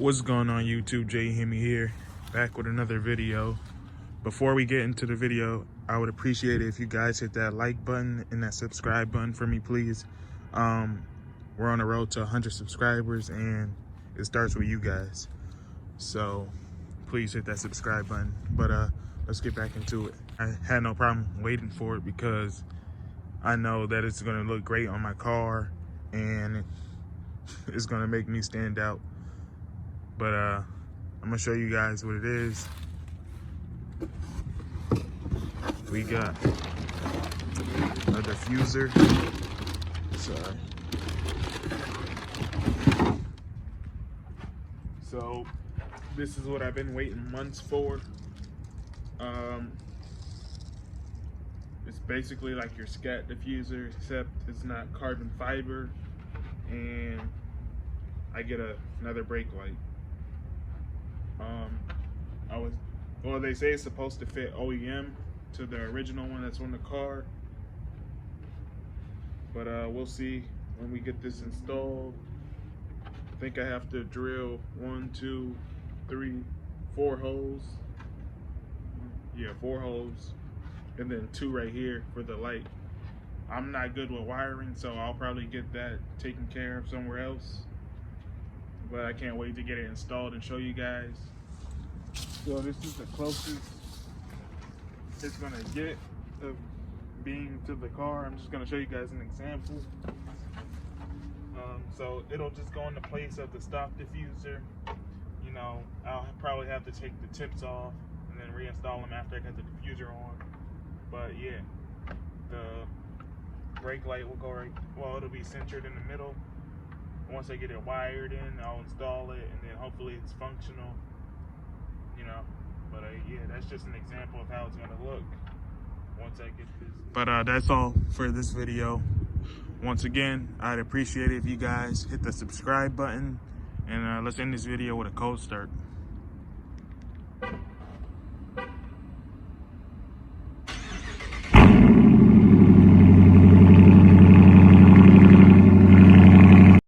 What's going on YouTube? Jay Hemi here, back with another video. Before we get into the video, I would appreciate it if you guys hit that like button and that subscribe button for me, please. We're on the road to 100 subscribers and it starts with you guys. So please hit that subscribe button. But let's get back into it. I had no problem waiting for it because I know that it's gonna look great on my car and it's gonna make me stand out. But I'm gonna show you guys what it is. We got a diffuser. Sorry. So this is what I've been waiting months for. It's basically like your scat diffuser, except it's not carbon fiber, and I get another brake light. Well, they say it's supposed to fit OEM to the original one that's on the car, but we'll see when we get this installed. I think I have to drill 1, 2, 3, 4 holes. Yeah, 4 holes, and then 2 right here for the light. I'm not good with wiring, so I'll probably get that taken care of somewhere else. But I can't wait to get it installed and show you guys. So this is the closest it's gonna get of being to the car. I'm just gonna show you guys an example. So it'll just go in the place of the stock diffuser. You know, I'll probably have to take the tips off and then reinstall them after I got the diffuser on. But yeah, the brake light will go right, well, it'll be centered in the middle. Once I get it wired in, I'll install it, and then hopefully it's functional, you know. But yeah, that's just an example of how it's gonna look once I get this. But that's all for this video. Once again, I'd appreciate it if you guys hit the subscribe button, and let's end this video with a cold start.